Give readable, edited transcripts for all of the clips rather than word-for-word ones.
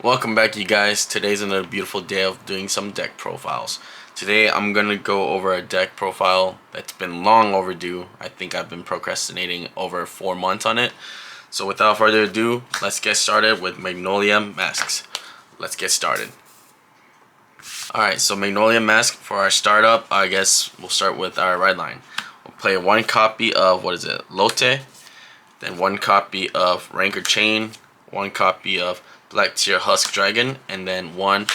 Welcome back, you guys. Today's another beautiful day of doing some deck profiles. Today I'm gonna go over a deck profile that's been long overdue. I think I've been procrastinating over 4 months on it. So without further ado, let's get started with Magnolia Masques. Let's get started. Alright, so Magnolia Mask for our startup, I guess we'll start with our red line. We'll play one copy of, Lotte, then one copy of Rancor Chain, one copy of Black Tier Husk Dragon, and then one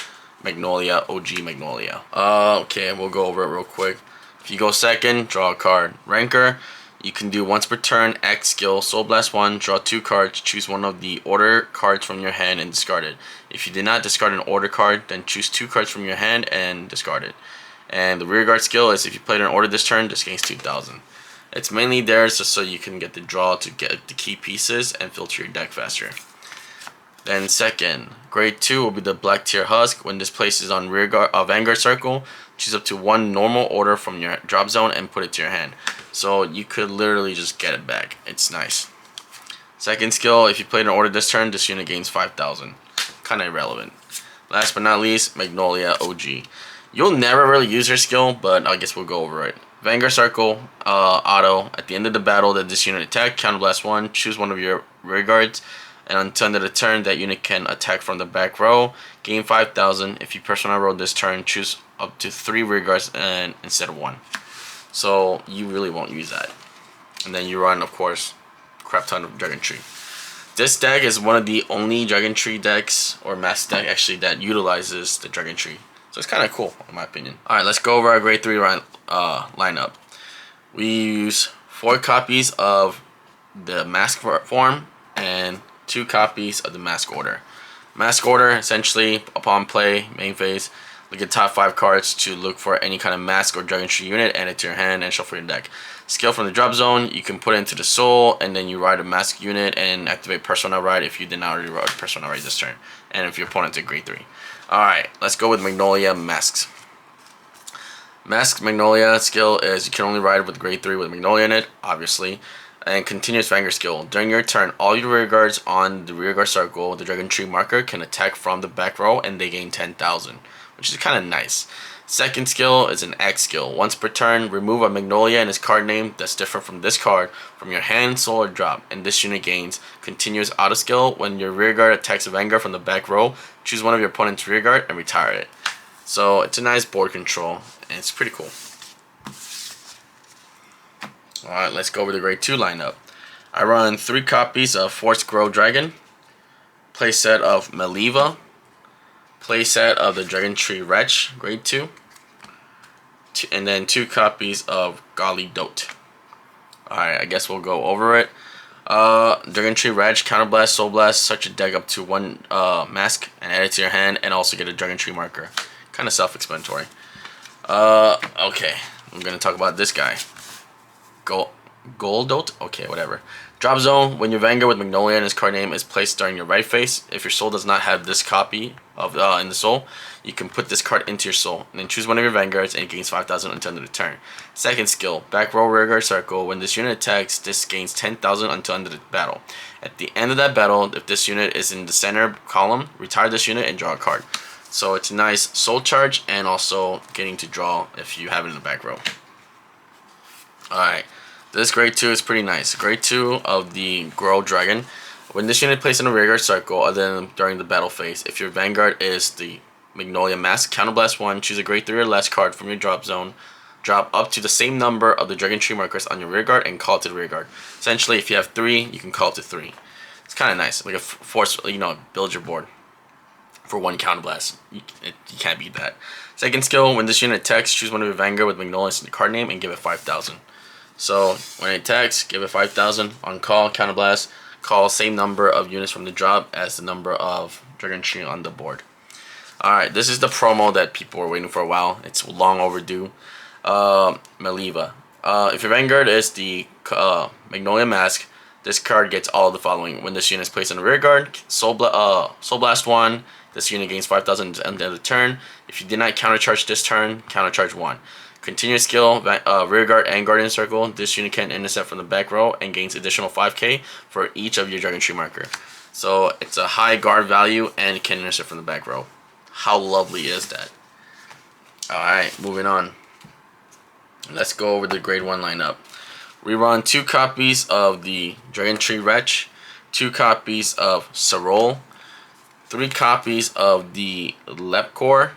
Magnolia OG Magnolia. Okay, we'll go over it real quick. If you go second, draw a card. Rancor, you can do once per turn, X skill, Soul Blast 1, draw 2 cards, choose one of the order cards from your hand and discard it. If you did not discard an order card, then choose 2 cards from your hand and discard it. And the rear guard skill is if you played an order this turn, this gains 2,000. It's mainly there just so you can get the draw to get the key pieces and filter your deck faster. Then second, grade 2 will be the Black Tier Husk. When this places on Vanguard Circle, choose up to one normal order from your drop zone and put it to your hand. So you could literally just get it back. It's nice. Second skill, if you played an order this turn, this unit gains 5,000. Kinda irrelevant. Last but not least, Magnolia OG. You'll never really use her skill, but I guess we'll go over it. Vanguard Circle, auto. At the end of the battle that this unit attack, counterblast 1, choose one of your rear guards. And until the end of the turn, that unit can attack from the back row, gain 5,000. If you personal roll this turn, choose up to 3 rear guards instead of 1. So you really won't use that. And then you run, of course, crap ton of Dragon Tree. This deck is one of the only Dragon Tree decks, or Mask deck actually, that utilizes the Dragon Tree. So it's kind of cool, in my opinion. Alright, let's go over our grade 3 lineup. We use 4 copies of the Mask form and 2 copies of the Mask Order. Mask Order, essentially, upon play, main phase, look at top 5 cards to look for any kind of Mask or Dragon Tree unit, add it to your hand, and shuffle your deck. Skill from the drop zone, you can put it into the soul, and then you ride a Mask unit and activate Persona Ride if you did not already ride Persona Ride this turn, and if your opponent's a grade 3. Alright, let's go with Magnolia Masques. Mask Magnolia skill is you can only ride with grade 3 with Magnolia in it, obviously. And continuous Vanguard skill. During your turn, all your rear guards on the rear guard circle with the Dragon Tree marker can attack from the back row and they gain 10,000, which is kind of nice. Second skill is an X skill. Once per turn, remove a Magnolia and its card name that's different from this card from your hand, soul, or drop, and this unit gains continuous auto skill. When your rear guard attacks a Vanguard from the back row, choose one of your opponent's rear guard and retire it. So it's a nice board control, and it's pretty cool. Alright, let's go over the grade 2 lineup. I run 3 copies of Force Grow Dragon, playset of Meliva, playset of the Dragon Tree Wretch, grade 2, and then 2 copies of Golly Dote. Alright, I guess we'll go over it. Dragon Tree Wretch, Counterblast, Soul Blast, search a deck up to 1 mask and add it to your hand, and also get a Dragon Tree marker. Kind of self-explanatory. Okay, I'm going to talk about this guy. Goldote? Okay, whatever. Drop zone, when your Vanguard with Magnolia and his card name is placed during your right face, if your soul does not have this copy of in the soul, you can put this card into your soul, and then choose one of your Vanguards and it gains 5,000 until the end of the turn. Second skill, back row rear guard circle, when this unit attacks, this gains 10,000 until the end of the battle. At the end of that battle, if this unit is in the center column, retire this unit and draw a card. So it's a nice soul charge and also getting to draw if you have it in the back row. Alright, this grade 2 is pretty nice. Grade 2 of the Grow Dragon. When this unit placed in a rear guard circle, other than during the battle phase, if your Vanguard is the Magnolia Mask, counterblast 1, choose a grade 3 or less card from your drop zone, drop up to the same number of the Dragon Tree markers on your rear guard, and call it to the rear guard. Essentially, if you have 3, you can call it to 3. It's kind of nice, like a force, build your board for 1 counterblast. You can't beat that. Second skill, when this unit attacks, choose one of your Vanguard with Magnolia's card name and give it 5,000. So when it attacks, give it 5,000. On call, counterblast, call same number of units from the drop as the number of Dragon Tree on the board. Alright, this is the promo that people were waiting for a while. It's long overdue. Meliva. If your Vanguard is the Magnolia Mask, this card gets all of the following. When this unit is placed in the rear guard, Soul Blast 1, this unit gains 5,000 at the end of the turn. If you did not countercharge this turn, countercharge 1. Continuous skill, rear guard and guardian circle. This unit can intercept from the back row and gains additional 5k for each of your Dragon Tree marker. So it's a high guard value and can intercept from the back row. How lovely is that? Alright, moving on. Let's go over the grade 1 lineup. We run 2 copies of the Dragon Tree Wretch, 2 copies of Sarol, 3 copies of the Lepkor,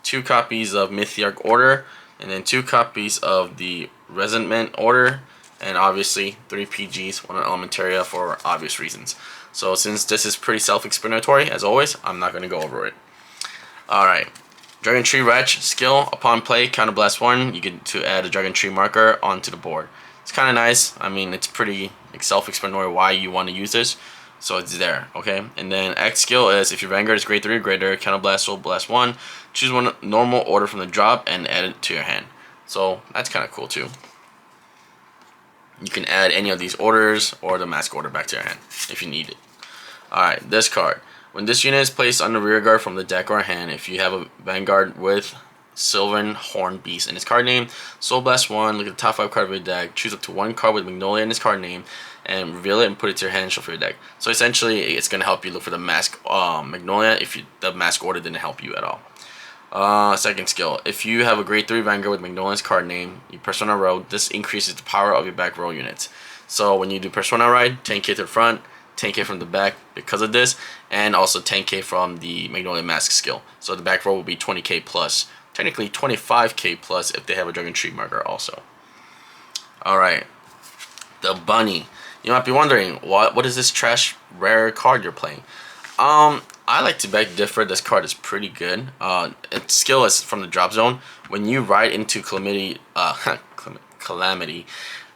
2 copies of Mythiarch Order, and then 2 copies of the Resentment Order, and obviously 3 PGs, 1 Elementaria for obvious reasons. So since this is pretty self-explanatory, as always, I'm not going to go over it. Alright, Dragon Tree Wretch skill, upon play, counterblast 1, you get to add a Dragon Tree marker onto the board. It's kind of nice. I mean, it's pretty self-explanatory why you want to use this. So it's there, okay? And then X skill is if your Vanguard is grade 3 or greater, counterblast Soul Blast 1, choose one normal order from the drop and add it to your hand. So that's kind of cool too. You can add any of these orders or the mask order back to your hand if you need it. Alright, this card. When this unit is placed on the rear guard from the deck or hand, if you have a Vanguard with Sylvan Horn Beast in its card name, Soul Blast 1, look at the top 5 card of your deck, choose up to 1 card with Magnolia in its card name, and reveal it and put it to your hand and shuffle your deck. So essentially, it's going to help you look for the mask Magnolia if the mask order didn't help you at all. Second skill, if you have a grade 3 Vanguard with Magnolia's card name, you Persona row, this increases the power of your back row units. So when you do Persona ride, 10k to the front, 10k from the back because of this, and also 10k from the Magnolia Masques skill. So the back row will be 20k plus. Technically 25k plus if they have a Dragon Tree marker also. Alright, the Bunny. You might be wondering, what is this trash rare card you're playing? I like to beg differ. This card is pretty good. Its skill is from the drop zone. When you ride into Calamity,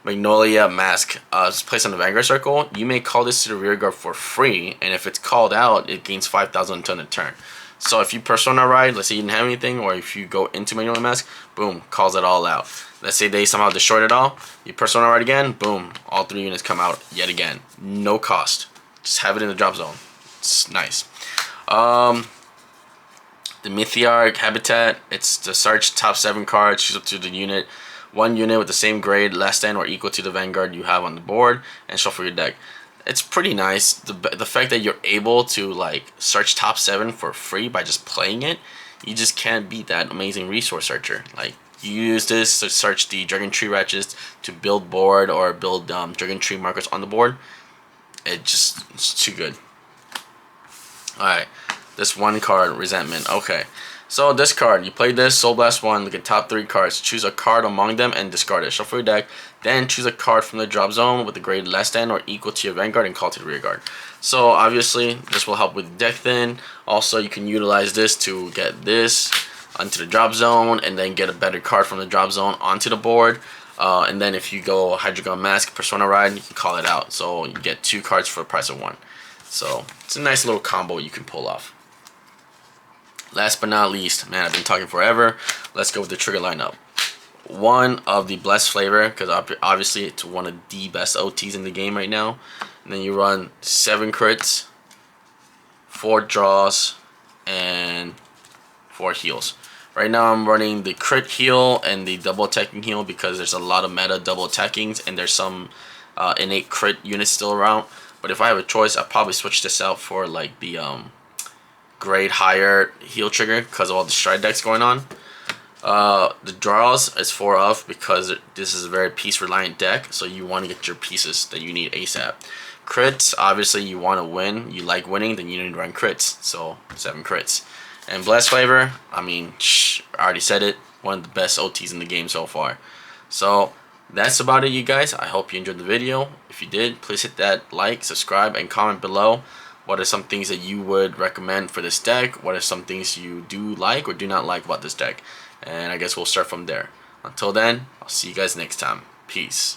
Magnolia Mask is placed on the Vanguard circle, you may call this to the rear guard for free, and if it's called out, it gains 5,000 until the turn. So if you Persona ride, let's say you didn't have anything, or if you go into Magnolia Mask, boom, calls it all out. Let's say they somehow destroyed it all, you Persona ride again, boom, all 3 units come out yet again. No cost. Just have it in the drop zone. It's nice. The Mythiarch Habitat, it's the search top 7 cards, choose up to the unit. 1 unit with the same grade, less than or equal to the Vanguard you have on the board, and shuffle your deck. It's pretty nice. The fact that you're able to like search top 7 for free by just playing it, you just can't beat that amazing resource searcher. Like you use this to search the Dragon Tree Wretches to build board or build Dragon Tree markers on the board. It's too good. Alright, this 1 card, Resentment. Okay, so this card, you play this, Soul Blast 1, look at top 3 cards, choose a card among them and discard it. Shuffle your deck, then choose a card from the drop zone with a grade less than or equal to your Vanguard and call to the rear guard. So obviously, this will help with deck thin. Also, you can utilize this to get this onto the drop zone and then get a better card from the drop zone onto the board. And then if you go Hydreigon Mask, Persona Ride, you can call it out. So you get 2 cards for the price of 1. So it's a nice little combo you can pull off. Last but not least, man, I've been talking forever. Let's go with the trigger lineup. 1 of the Blessed Flavor, because obviously it's one of the best OTs in the game right now. And then you run 7 crits, 4 draws, and 4 heals. Right now I'm running the crit heal and the double attacking heal because there's a lot of meta double attackings and there's some innate crit units still around. But if I have a choice, I'll probably switch this out for like the grade higher heal trigger because of all the stride decks going on. The draws is 4 off because this is a very piece reliant deck, so you want to get your pieces that you need ASAP. Crits, obviously you want to win, you like winning, then you need to run crits, so 7 crits. And Blessed Flavor, I mean, I already said it, one of the best OTs in the game so far. So that's about it, you guys. I hope you enjoyed the video. If you did, please hit that like, subscribe, and comment below. What are some things that you would recommend for this deck? What are some things you do like or do not like about this deck? And I guess we'll start from there. Until then, I'll see you guys next time. Peace.